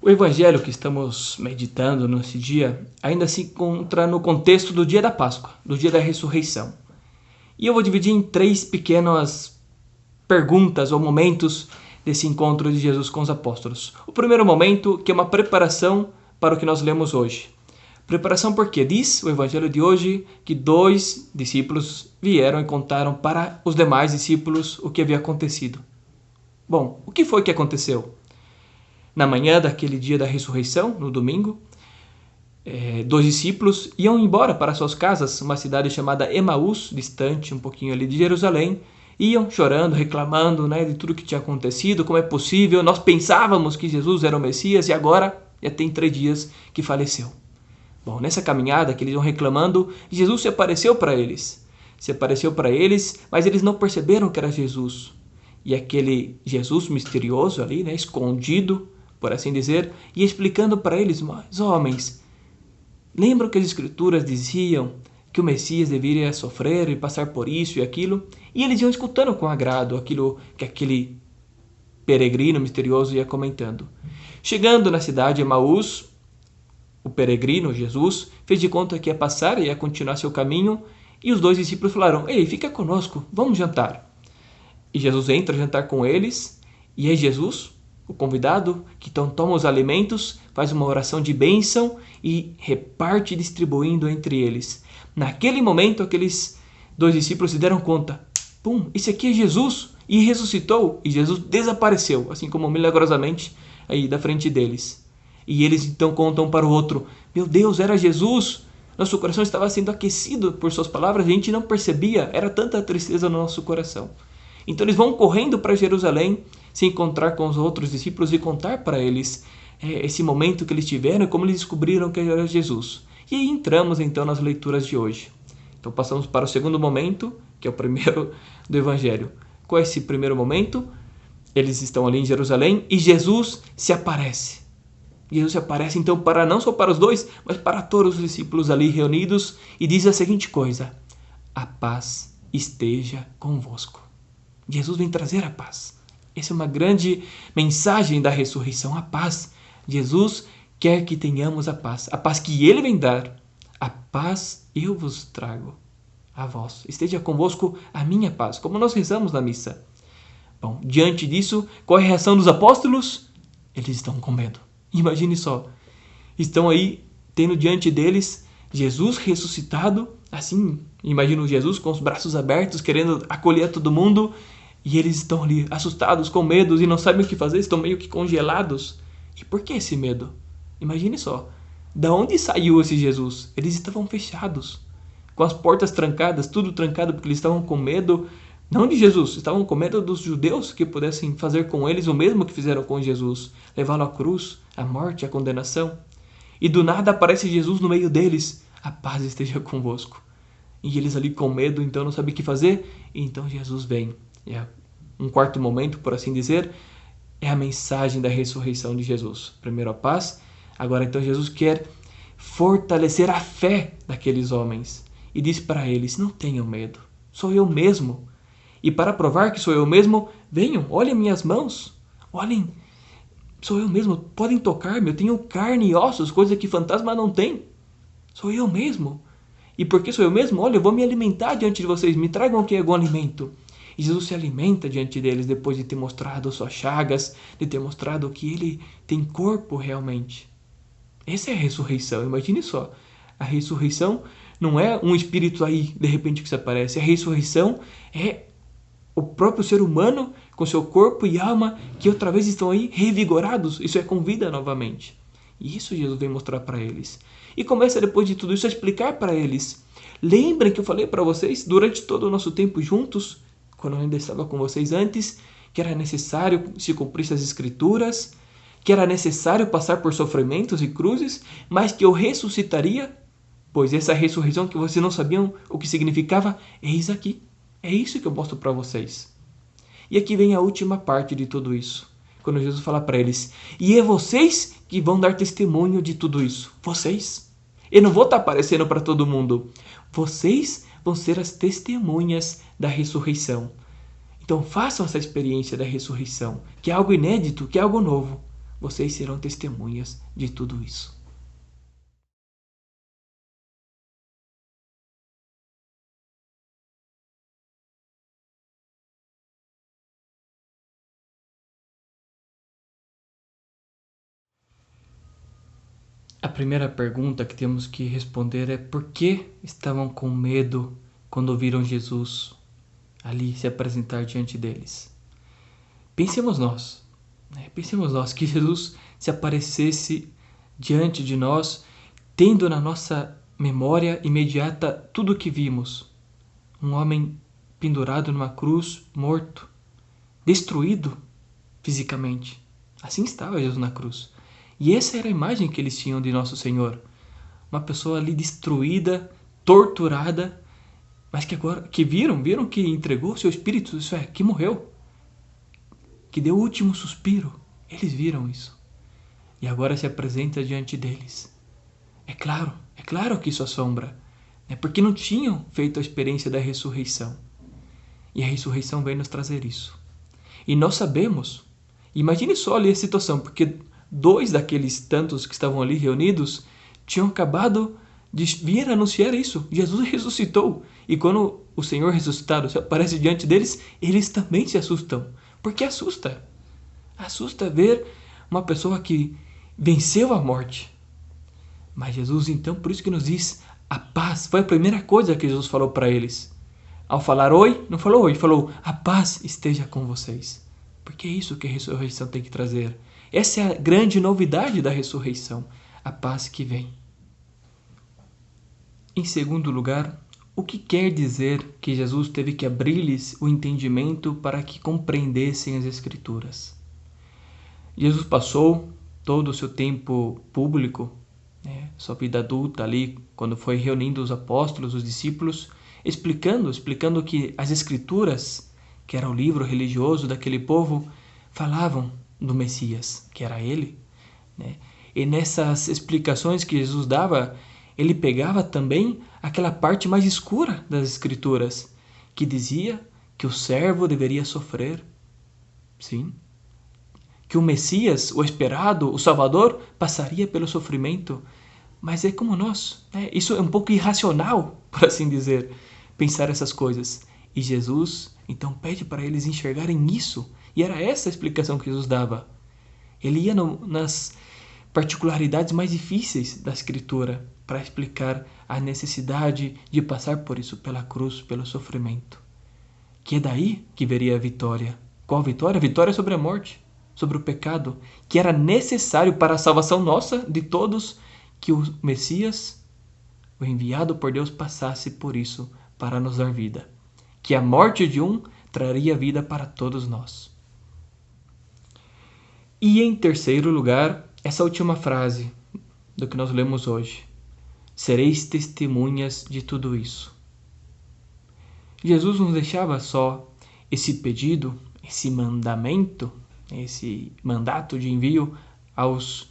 O evangelho que estamos meditando nesse dia ainda se encontra no contexto do dia da Páscoa, do dia da ressurreição. E eu vou dividir em 3 pequenas perguntas ou momentos desse encontro de Jesus com os apóstolos. O primeiro momento, que é uma preparação para o que nós lemos hoje. Preparação porque diz o evangelho de hoje que 2 discípulos vieram e contaram para os demais discípulos o que havia acontecido. Bom, o que foi que aconteceu? Na manhã daquele dia da ressurreição, no domingo, 2 discípulos iam embora para suas casas, uma cidade chamada Emaús, distante um pouquinho ali de Jerusalém. Iam chorando, reclamando, de tudo que tinha acontecido, como é possível. Nós pensávamos que Jesus era o Messias e agora já tem 3 dias que faleceu. Bom, nessa caminhada que eles iam reclamando, Jesus se apareceu para eles. Se apareceu para eles, mas eles não perceberam que era Jesus. E aquele Jesus misterioso ali, escondido, por assim dizer, ia explicando para eles: mas homens, lembram que as escrituras diziam que o Messias deveria sofrer e passar por isso e aquilo? E eles iam escutando com agrado aquilo que aquele peregrino misterioso ia comentando. Chegando na cidade de Emaús, o peregrino, Jesus, fez de conta que ia passar e ia continuar seu caminho, e os 2 discípulos falaram: ei, fica conosco, vamos jantar. E Jesus entra a jantar com eles, e aí Jesus, o convidado, que então toma os alimentos, faz uma oração de bênção e reparte distribuindo entre eles. Naquele momento, aqueles 2 discípulos se deram conta: esse aqui é Jesus, e ressuscitou, e Jesus desapareceu, assim como milagrosamente, aí da frente deles. E eles então contam para o outro: meu Deus, era Jesus! Nosso coração estava sendo aquecido por suas palavras, a gente não percebia, era tanta tristeza no nosso coração. Então eles vão correndo para Jerusalém, se encontrar com os outros discípulos e contar para eles esse momento que eles tiveram e como eles descobriram que era Jesus. E aí entramos então nas leituras de hoje. Então passamos para o segundo momento, que é o primeiro do Evangelho. Qual é esse primeiro momento? Eles estão ali em Jerusalém e Jesus se aparece. Jesus se aparece então não só para os 2, mas para todos os discípulos ali reunidos e diz a seguinte coisa: a paz esteja convosco. Jesus vem trazer a paz. Essa é uma grande mensagem da ressurreição, a paz. Jesus quer que tenhamos a paz que Ele vem dar. A paz eu vos trago a vós. Esteja convosco a minha paz, como nós rezamos na missa. Bom, diante disso, qual é a reação dos apóstolos? Eles estão com medo. Imagine só, estão aí tendo diante deles Jesus ressuscitado, assim, imagino Jesus com os braços abertos, querendo acolher todo mundo, e eles estão ali assustados, com medo e não sabem o que fazer, estão meio que congelados. E por que esse medo? Imagine só, da onde saiu esse Jesus? Eles estavam fechados, com as portas trancadas, tudo trancado, porque eles estavam com medo, não de Jesus, estavam com medo dos judeus que pudessem fazer com eles o mesmo que fizeram com Jesus, levá-lo à cruz, à morte, à condenação. E do nada aparece Jesus no meio deles: a paz esteja convosco. E eles ali com medo, então não sabem o que fazer, e então Jesus vem. Um quarto momento, por assim dizer, é a mensagem da ressurreição de Jesus. Primeiro a paz, agora então Jesus quer fortalecer a fé daqueles homens e diz para eles: não tenham medo, sou eu mesmo. E para provar que sou eu mesmo, venham, olhem minhas mãos, olhem, sou eu mesmo, podem tocar-me, eu tenho carne e ossos, coisa que fantasma não tem. Sou eu mesmo. E porque sou eu mesmo, olha, eu vou me alimentar diante de vocês, me tragam aqui algum alimento. E Jesus se alimenta diante deles depois de ter mostrado suas chagas, de ter mostrado que ele tem corpo realmente. Essa é a ressurreição, imagine só. A ressurreição não é um espírito aí, de repente, que se aparece. A ressurreição é o próprio ser humano com seu corpo e alma que outra vez estão aí revigorados. Isso é com vida novamente. E isso Jesus vem mostrar para eles. E começa depois de tudo isso a explicar para eles. Lembrem que eu falei para vocês durante todo o nosso tempo juntos, quando eu ainda estava com vocês antes, que era necessário se cumprisse as escrituras, que era necessário passar por sofrimentos e cruzes, mas que eu ressuscitaria, pois essa ressurreição que vocês não sabiam o que significava, eis aqui. É isso que eu mostro para vocês. E aqui vem a última parte de tudo isso. Quando Jesus fala para eles: e é vocês que vão dar testemunho de tudo isso. Vocês. Eu não vou estar aparecendo para todo mundo. Vocês vão ser as testemunhas da ressurreição. Então façam essa experiência da ressurreição, que é algo inédito, que é algo novo. vocês serão testemunhas de tudo isso. A primeira pergunta que temos que responder é por que estavam com medo quando viram Jesus ali se apresentar diante deles. Pensemos nós, Pensemos nós que Jesus se aparecesse diante de nós, tendo na nossa memória imediata tudo o que vimos. Um homem pendurado numa cruz, morto, destruído fisicamente. Assim estava Jesus na cruz. E essa era a imagem que eles tinham de Nosso Senhor. Uma pessoa ali destruída, torturada, mas que agora viram que entregou seu espírito, isso é, que morreu, que deu o último suspiro. Eles viram isso. E agora se apresenta diante deles. É claro que isso assombra, porque não tinham feito a experiência da ressurreição. E a ressurreição vem nos trazer isso. E nós sabemos, imagine só ali a situação, porque 2 daqueles tantos que estavam ali reunidos tinham acabado de vir anunciar isso. Jesus ressuscitou. E quando o Senhor ressuscitado se aparece diante deles, eles também se assustam. Porque assusta. Assusta ver uma pessoa que venceu a morte. Mas Jesus, então, por isso que nos diz a paz. Foi a primeira coisa que Jesus falou para eles. Ao falar oi, não falou oi, falou a paz esteja com vocês. Porque é isso que a ressurreição tem que trazer. Essa é a grande novidade da ressurreição, a paz que vem. Em segundo lugar, o que quer dizer que Jesus teve que abrir-lhes o entendimento para que compreendessem as Escrituras? Jesus passou todo o seu tempo público, sua vida adulta ali, quando foi reunindo os apóstolos, os discípulos, explicando que as Escrituras, que era o livro religioso daquele povo, falavam do Messias, que era ele. E nessas explicações que Jesus dava, ele pegava também aquela parte mais escura das Escrituras, que dizia que o servo deveria sofrer. Sim. Que o Messias, o esperado, o Salvador, passaria pelo sofrimento. Mas é como nós. Isso é um pouco irracional, por assim dizer, pensar essas coisas. E Jesus, então, pede para eles enxergarem isso. E era essa a explicação que Jesus dava. Ele ia nas particularidades mais difíceis da Escritura para explicar a necessidade de passar por isso, pela cruz, pelo sofrimento. Que é daí que viria a vitória. Qual vitória? A vitória sobre a morte, sobre o pecado, que era necessário para a salvação nossa, de todos, que o Messias, o enviado por Deus, passasse por isso para nos dar vida. Que a morte de um traria vida para todos nós. E em terceiro lugar, essa última frase do que nós lemos hoje. Sereis testemunhas de tudo isso. Jesus não deixava só esse pedido, esse mandamento, esse mandato de envio aos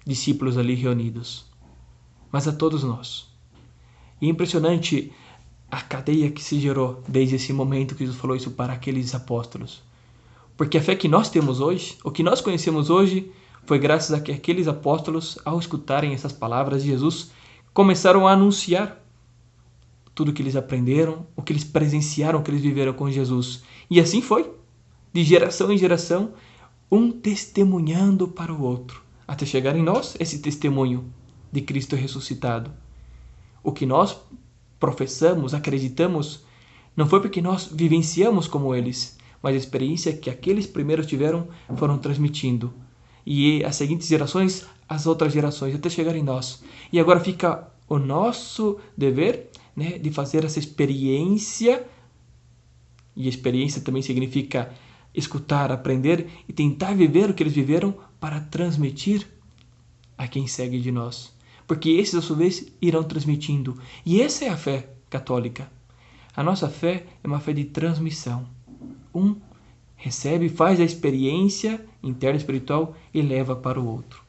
discípulos ali reunidos, mas a todos nós. E é impressionante a cadeia que se gerou desde esse momento que Jesus falou isso para aqueles apóstolos. Porque a fé que nós temos hoje, o que nós conhecemos hoje, foi graças a que aqueles apóstolos, ao escutarem essas palavras de Jesus, começaram a anunciar tudo o que eles aprenderam, o que eles presenciaram, o que eles viveram com Jesus. E assim foi, de geração em geração, um testemunhando para o outro, até chegar em nós esse testemunho de Cristo ressuscitado. O que nós professamos, acreditamos, não foi porque nós vivenciamos como eles, mas a experiência que aqueles primeiros tiveram foram transmitindo. E as seguintes gerações, as outras gerações, até chegar em nós. E agora fica o nosso dever, de fazer essa experiência. E experiência também significa escutar, aprender e tentar viver o que eles viveram para transmitir a quem segue de nós. Porque esses, a sua vez, irão transmitindo. E essa é a fé católica. A nossa fé é uma fé de transmissão. Um recebe, faz a experiência interna espiritual e leva para o outro.